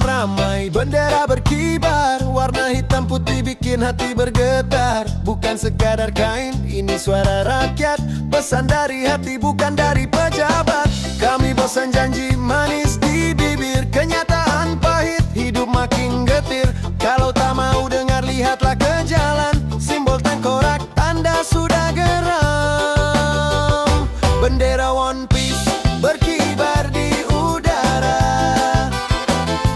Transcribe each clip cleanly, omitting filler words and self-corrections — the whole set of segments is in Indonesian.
ramai, bendera berkibar, warna hitam putih bikin hati bergetar. Bukan sekadar kain, ini suara rakyat, pesan dari hati bukan dari pejabat. Kami bosan janji manis di bibir, kenyataan pahit, hidup makin getir. Kalau tak mau dengar lihatlah ke jalan, simbol tengkorak tanda sudah geram. Bendera One Piece berkibar di udara,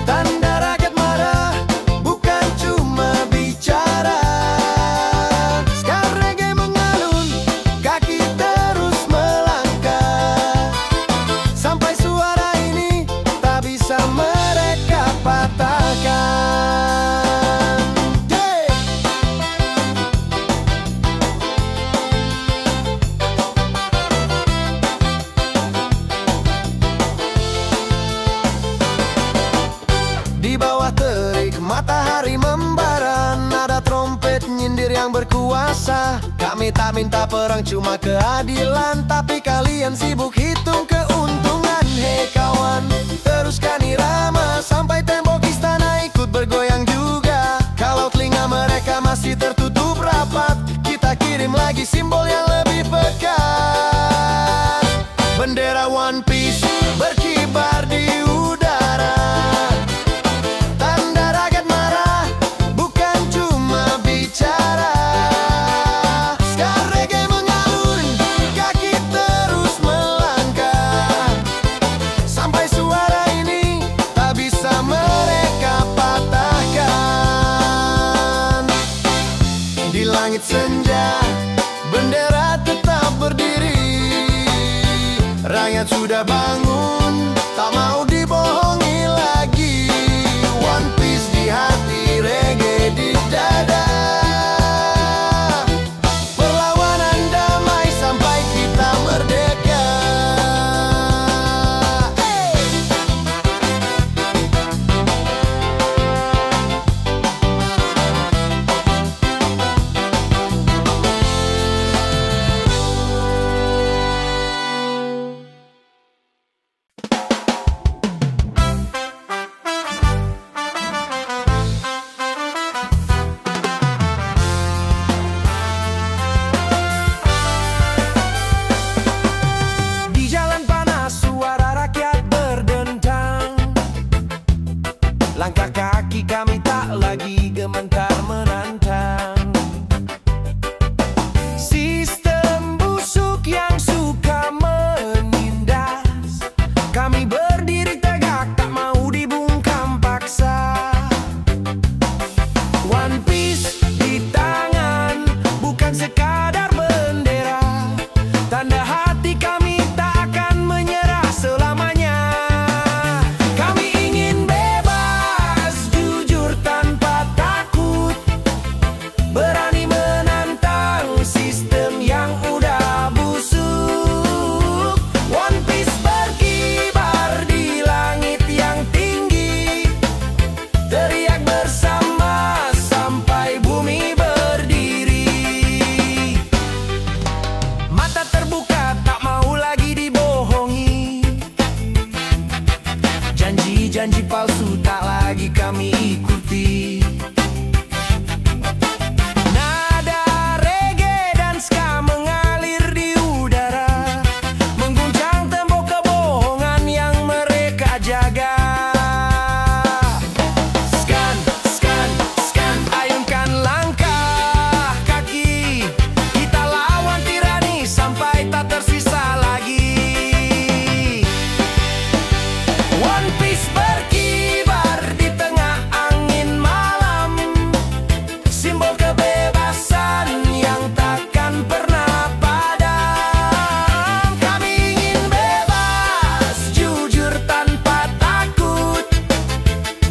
tanda rakyat marah, bukan cuma bicara. Sekarang reggae mengalun, kaki terus melangkah, sampai suara ini tak bisa mereka patahkan. Yeah. Di bawah terik matahari membara, nada trompet nyindir yang berkuasa. Kami tak minta perang cuma keadilan, tapi kalian sibuk hitung keuntungan. Hei kawan, teruskan irama sampai tembok istana ikut bergoyang juga. Kalau telinga mereka masih tertutup rapat, kita kirim lagi simbol yang lebih pekat. Bendera One Piece berkibar di udara, tanda rakyat marah, bukan cuma bicara. Sekarang reggae mengalun, kaki terus melangkah, sampai suara ini tak bisa mereka patahkan. Di langit senja, bendera tetap berdiri. Rakyat sudah bangun, tak mau dibohongi lagi. One Piece di hati, reggae di dada. Perlawanan damai sampai kita merdeka. Hey! Di jalan panas suara rakyat berdentang, langkah kaki kami tak lagi gemetar menantang. Sistem busuk yang suka menindas, kami berdiri tegak tak mau dibungkam paksa. One Piece di tangan, bukan sekadar bendera, tanda hati kami tak akan menyerah selamanya. Kami ingin bebas, jujur tanpa takut, berani menantang sistem yang udah busuk. One Piece berkibar di langit yang tinggi, teriak bersama sampai bumi berdiri. Mata terbuka tak mau lagi dibohongi, janji-janji palsu tak lagi kami ikuti. Nada reggae dan ska mengalir di udara, mengguncang tembok kebohongan yang mereka jaga. Skan, skan, skan, ayunkan langkah kaki, kita lawan tirani sampai tak tersisa lagi. One Piece berkibar di tengah angin malam, simbol kebebasan yang takkan pernah padam. Kami ingin bebas, jujur tanpa takut,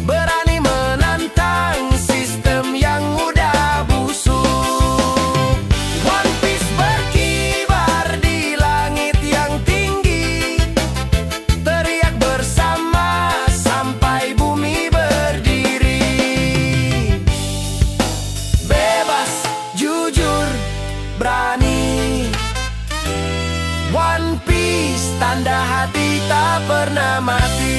berani menantang sistem yang udah busuk. One Piece berkibar di langit yang tinggi, teriak bersama sampai bumi berdiri. Bebas, jujur, berani. One Piece, tanda hati tak pernah mati.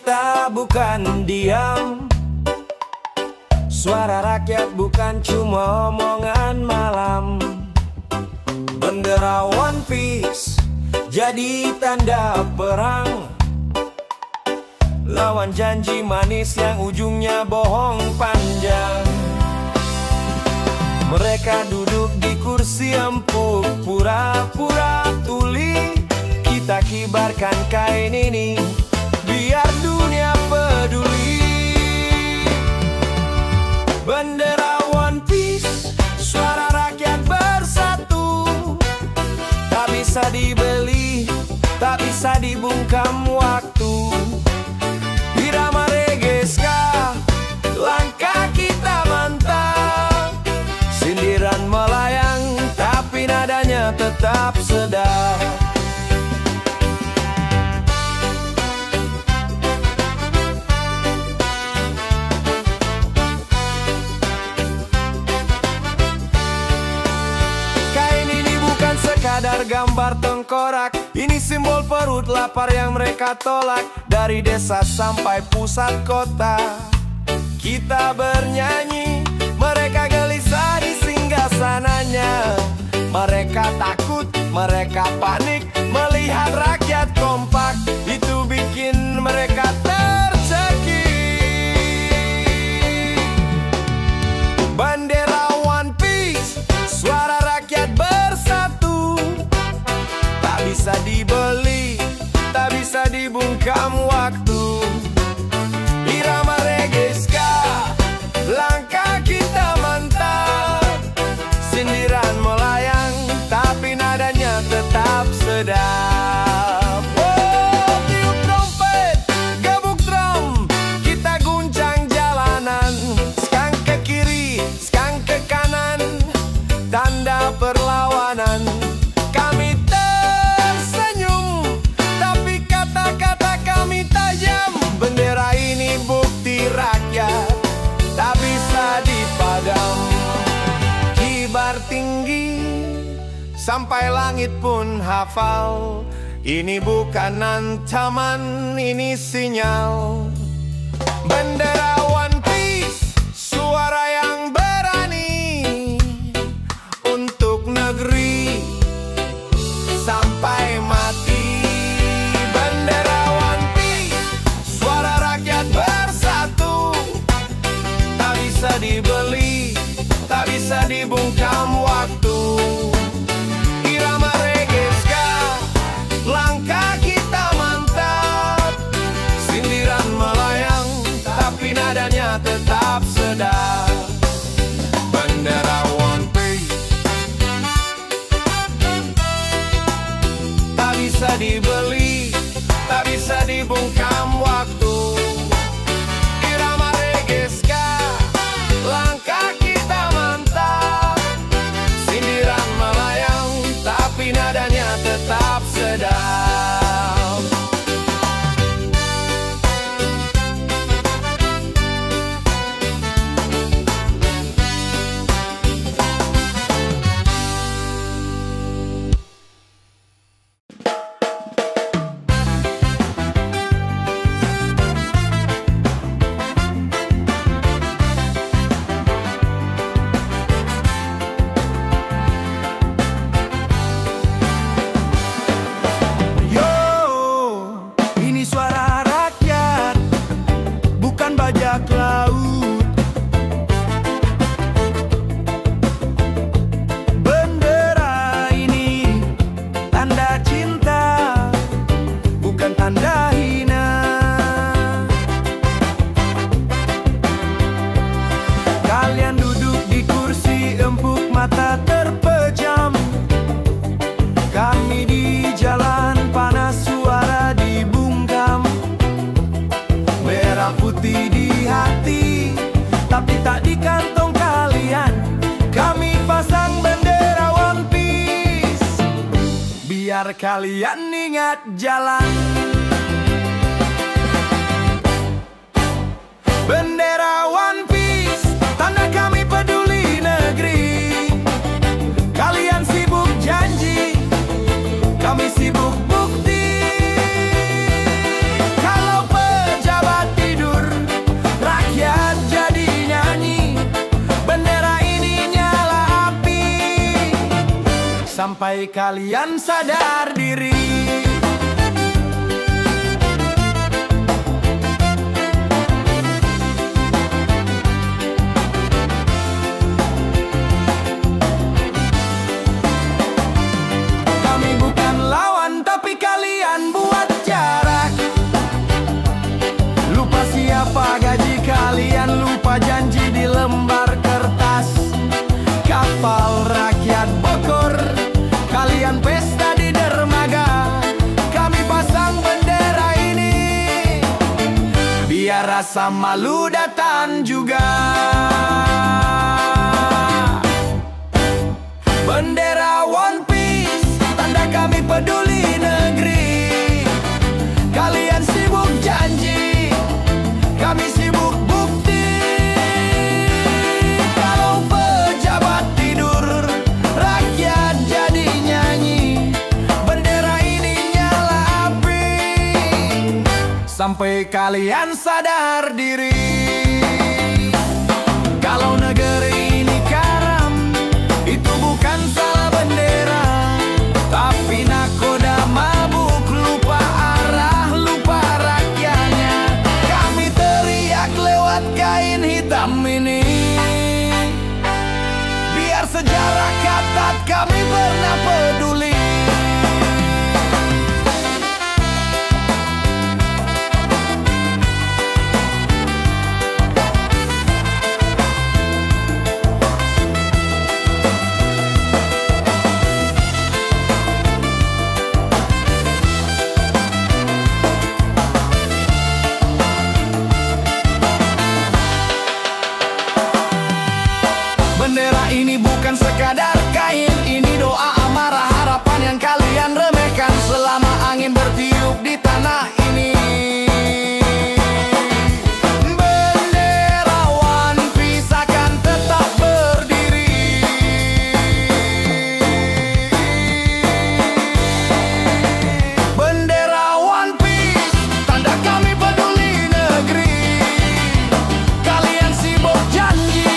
kita bukan diam. Suara rakyat bukan cuma omongan malam. Bendera One Piece jadi tanda perang, lawan janji manis yang ujungnya bohong panjang. Mereka duduk di kursi empuk, pura-pura tuli. Kita kibarkan kain ini biar dunia peduli. Bendera One Piece, suara rakyat bersatu. Tak bisa dibeli, tak bisa dibungkam waktu. Irama reggae ska, langkah kita mantap. Sindiran melayang, tapi nadanya tetap sedap. Kadar gambar tengkorak, ini simbol perut lapar yang mereka tolak. Dari desa sampai pusat kota, kita bernyanyi. Mereka gelisah di singgasananya. Mereka takut, mereka panik melihat rakyat kompak. Itu bikin mereka tercekik. Bendera One Piece, suara rakyat bersatu. Tak bisa dibeli, tak bisa dibungkam waktu. Irama reggae ska, langkah kita mantap. Sindiran melayang, tapi nadanya tetap sedap. Oh, tiup trompet, gebuk drum, kita guncang jalanan. Skang ke kiri, skang ke kanan, tanda perlawanan. Kami tapi kata-kata kami tajam. Bendera ini bukti rakyat, tak bisa dipadam. Kibar tinggi, sampai langit pun hafal. Ini bukan ancaman, ini sinyal. Bendera One Piece, suara yang berani untuk negeri sampai mati. Bendera One Piece, suara rakyat bersatu. Tak bisa dibeli, tak bisa dibungkam waktu. Irama reggae ska, langkah kita mantap. Sindiran melayang, tapi nadanya tetap sedap. Bendera One Piece, tak bisa dibeli, tak bisa dibungkam waktu. Irama reggae ska, langkah kita mantap. Sindiran melayang, tapi nadanya tetap sedap. Bajak laut, bendera ini tanda cinta, bukan tanda hina. Kalian duduk di kursi empuk, mata terpejam. Kami di jalan panas, suara dibungkam. Merah putih di hati, tapi tak di kantong kalian. Kami pasang bendera One Piece, biar kalian ingat jalan. Bendera One Piece, tanda kami peduli negeri. Kalian sibuk janji, kami sibuk bukti. Kalau pejabat sampai kalian sadar diri. Kami bukan lawan, tapi kalian buat jarak. Lupa siapa gaji kalian, lupa janji di lembar kertas. Kapal rakyat Bogor, kalian pesta di dermaga. Kami pasang bendera ini, biar rasa malu datang juga. Bendera One Piece, tanda kami peduli negeri. Kalian sibuk janji, kami sibuk bukti. Kalau pejabat tidur, rakyat jadi nyanyi. Bendera ini nyala api, sampai kalian sadar diri. Kalau negeri ini karam, itu bukan salah bendera, tapi nakoda mabuk, lupa arah, lupa rakyatnya. Kami teriak lewat kain hitam ini, biar sejarah catat kami pernah peduli. Bendera ini bukan sekadar kain, ini doa amarah harapan yang kalian remehkan selama angin bertiup di tanah ini. Bendera One Piece akan tetap berdiri. Bendera One Piece, tanda kami peduli negeri. Kalian sibuk janji,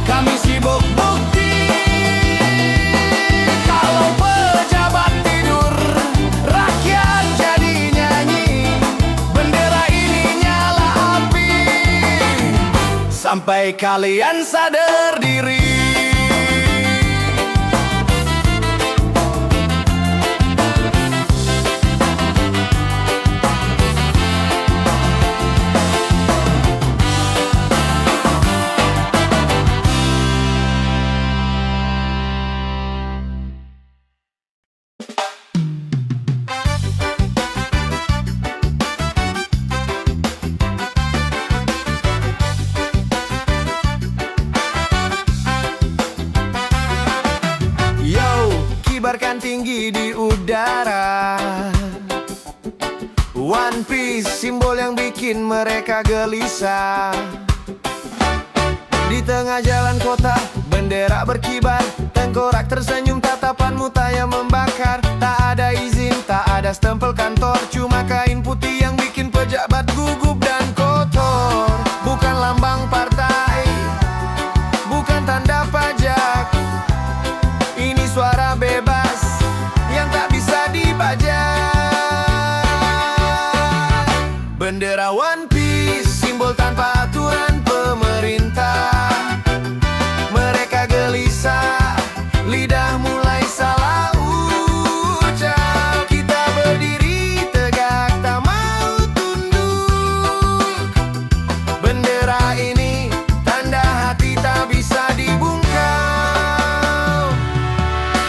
kami sibuk bukti. Kalau pejabat tidur, rakyat jadi nyanyi. Bendera ini nyala api, sampai kalian sadar diri. Kibarkan tinggi di udara. One Piece, simbol yang bikin mereka gelisah. Di tengah jalan kota, bendera berkibar. Tengkorak tersenyum, tatapanmu tayang membakar. Tak ada izin, tak ada stempel kantor, cuma kain putih yang bikin pejabat gugup dan kotor. Bukan lambang partai, bukan tanda pajak, ini suara bebas yang tak bisa dibajak. Bendera One Piece, simbol tanpa aturan pemerintah. Mereka gelisah, lidah mulai salah ucap. Kita berdiri tegak, tak mau tunduk. Bendera ini tanda hati tak bisa dibungkam.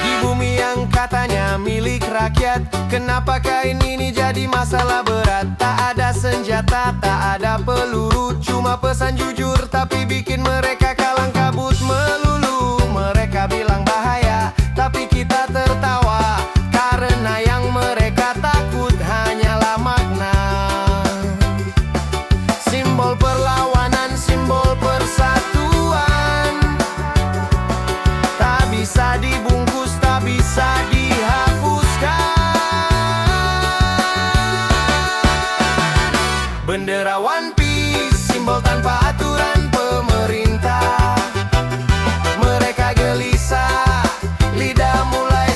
Di bumi yang katanya milik rakyat, kenapa kain ini jadi masalah berat? Tak ada senjata, tak ada peluru, cuma pesan jujur tapi bikin mereka kalang kabut melulu. Mereka bilang bahaya, tapi kita tertawa, karena yang mereka takut hanyalah makna. Simbol perlawanan, simbol persatuan, tak bisa dibungkus, tak bisa dihapuskan. Bendera One Piece, simbol tanpa aturan pemerintah. Mereka gelisah, lidah mulai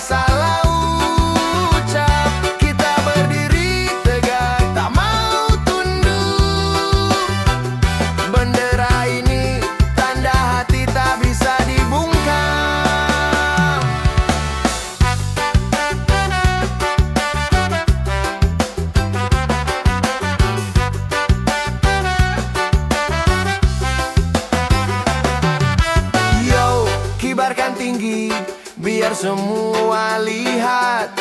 tinggi, biar semua lihat.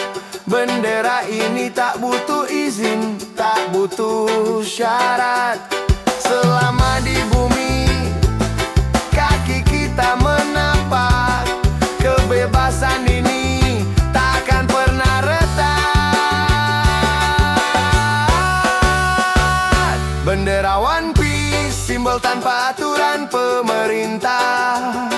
Bendera ini tak butuh izin, tak butuh syarat. Selama di bumi, kaki kita menapak. Kebebasan ini takkan pernah retak. Bendera One Piece, simbol tanpa aturan pemerintah.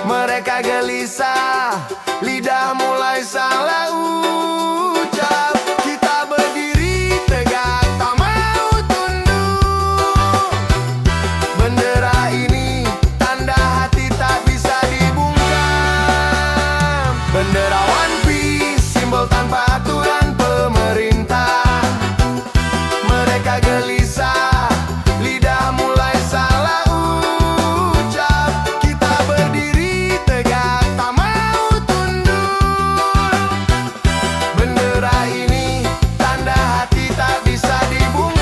Mereka gelisah, lidah mulai salah ucap. Kita berdiri tegak, tak mau tunduk. Bendera ini tanda hati tak bisa dibungkam. Bendera One Piece, simbol tanpa aturan pemerintah. Mereka gelisah, lidah mulai salah ucap. Kita berdiri tegak, tak mau tunduk. Bendera ini tanda hati tak bisa dibungkam.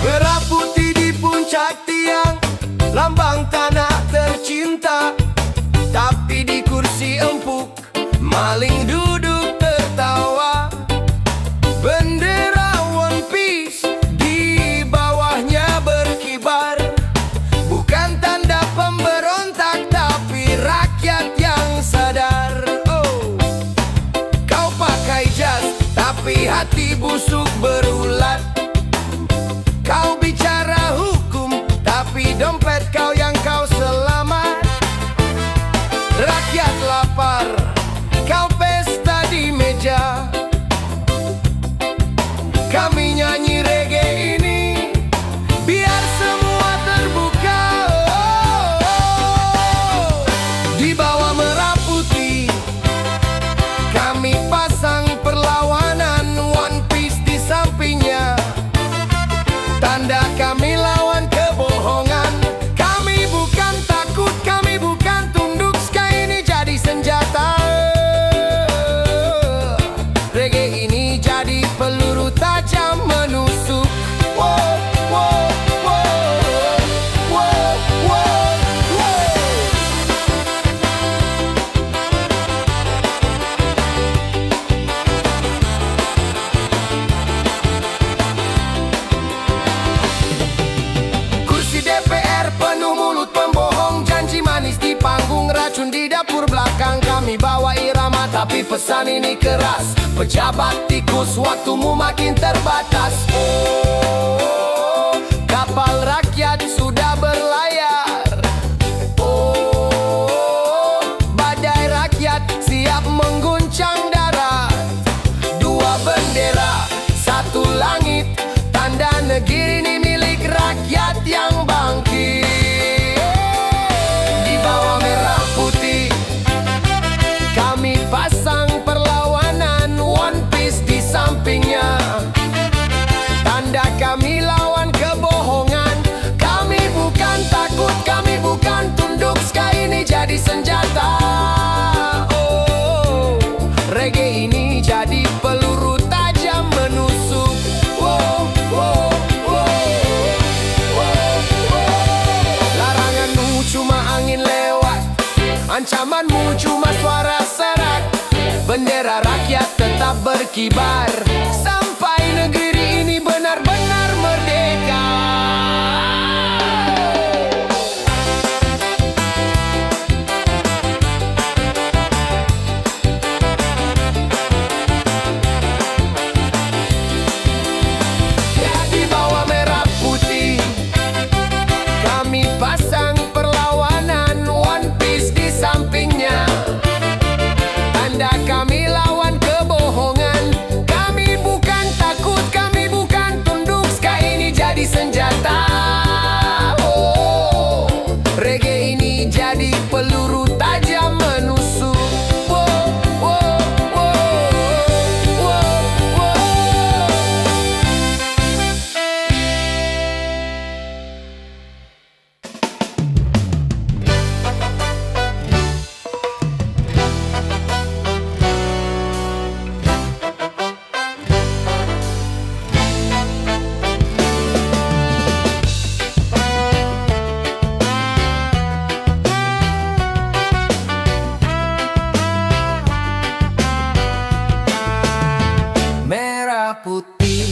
Merah putih di puncak tiang, lambang tanah tercinta. Tapi di kursi empuk, maling duduk tertawa. Bendera One Piece di bawahnya berkibar. Bukan tanda pemberontak, tapi rakyat yang sadar. Oh, kau pakai jas, tapi hati busuk berulat. Kau bicara hukum, tapi dompet kau yang kau selamat. Rakyat lapar, kau pesta di meja. Kami nyanyi reggae ini, biar semua terbuka. Di bawah merah putih, kami pasang perlawanan. One Piece di sampingnya, tanda kami lawan kebohongan. Kami bukan takut, kami bukan tunduk. Sky ini jadi senjata. Reggae ini jadi peluru tajam menusuk. Wow, wow, wow, wow, wow, wow. Kursi DPR penuh mulut pembohong, janji manis di panggung, racun di dapur belakang. Kami bawa irama, tapi pesan ini keras. Pejabat tikus, waktumu makin terbatas. Oh, kapal rakyat sudah berlayar. Oh, badai rakyat siap mengguncang darat. Dua bendera, satu langit, tanda negeri ini milik rakyat yang bangkit. Di bawah merah putih, kami pasang perlawanan. One Piece di sampingnya, tanda kami lawan kebohongan. Kami bukan takut, kami bukan tunduk. Sky ini jadi senjata. Oh, reggae ini jadi peluru tajam menusuk. Wow, wow, wow, wow, wow. Laranganmu cuma angin lewat, ancamanmu cuma suara serak. Bendera rakyat tetap berkibar sampai negeri ini benar-benar merdeka. Di bawah merah putih, kami pasang perlawanan. One Piece di sampingnya, tanda kami lawan kebohongan. Kami bukan merah putih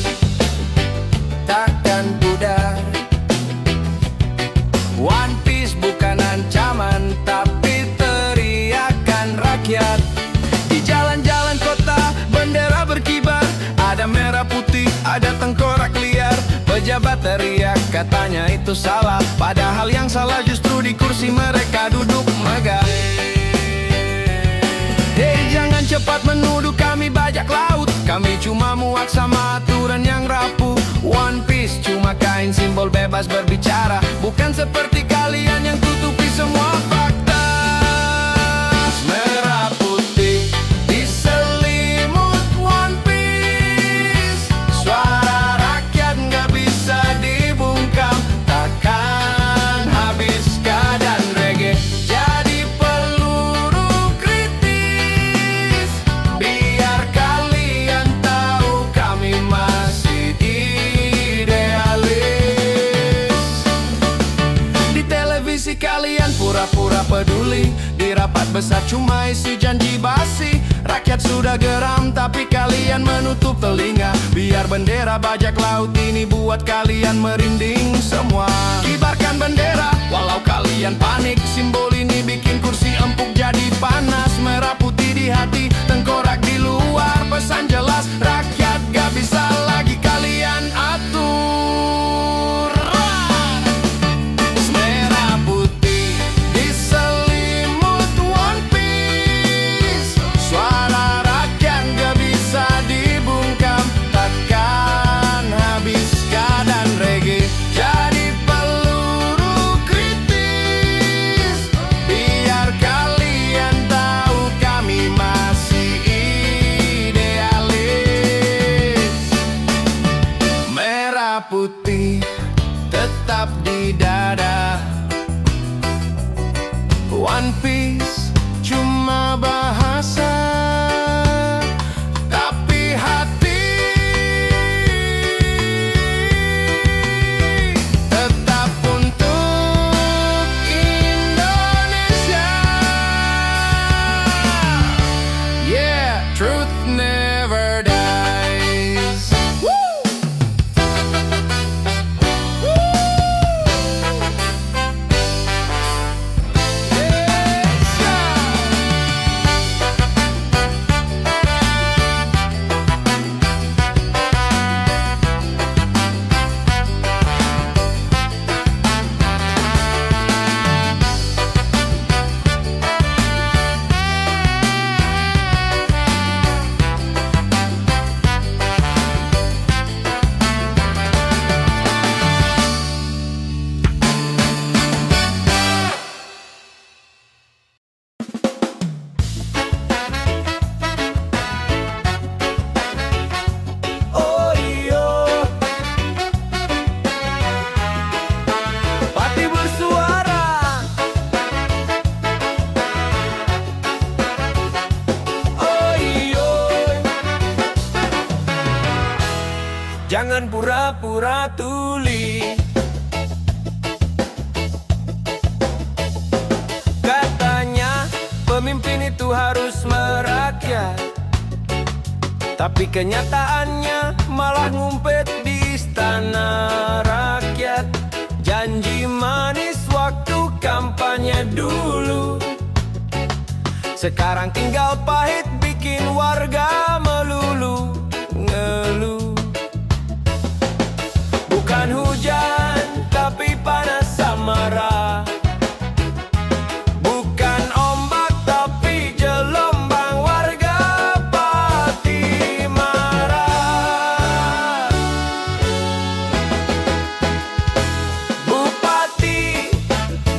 takkan pudar. One Piece bukan ancaman, tapi teriakan rakyat. Di jalan-jalan kota, bendera berkibar. Ada merah putih, ada tengkorak liar. Pejabat teriak, katanya itu salah. Padahal yang salah justru di kursi mereka duduk megah. Hei, jangan cepat menuduh kami bajak laut. Kami cuma muak sama aturan yang rapuh. One Piece cuma kain simbol bebas berbicara, bukan seperti kalian yang tutupi semua fakta. Merah putih diselimut One Piece. Suara rakyat nggak bisa dibungkam. Takkan habis keadaan reggae jadi peluru kritis. Biar kalian tahu kami masih kalian pura-pura peduli. Di rapat besar cuma isi janji basi. Rakyat sudah geram tapi kalian menutup telinga. Biar bendera bajak laut ini buat kalian merinding semua. Kibarkan bendera walau kalian panik. Simbol ini bikin kursi empuk jadi panas. Merah putih di hati, tengkorak di luar. Pesan jelas, rakyat gak bisa lagi kalian atur. Putih tetap di dada. One Piece cuma bahasa, tapi hati tetap untuk Indonesia. Yeah, truth never dies. Jangan pura-pura tuli. Katanya pemimpin itu harus merakyat, tapi kenyataannya malah ngumpet di istana rakyat. Janji manis waktu kampanye dulu, sekarang tinggal pahit bikin warga melulu ngeluh. Bukan hujan, tapi panas samara. Bukan ombak, tapi gelombang. Warga pati marah. Bupati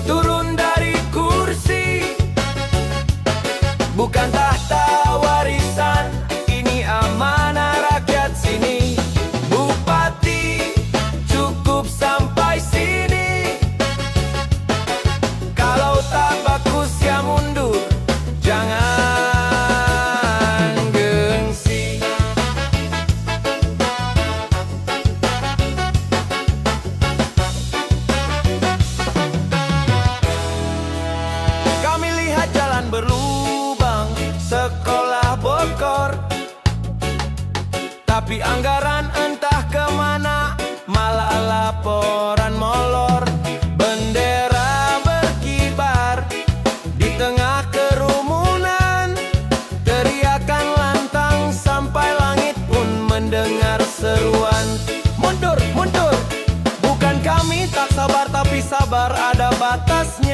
turun dari kursi, bukan tahta warisan. Tapi anggaran entah kemana, malah laporan molor. Bendera berkibar di tengah kerumunan, teriakan lantang sampai langit pun mendengar seruan. Mundur, mundur, bukan kami tak sabar tapi sabar ada batasnya.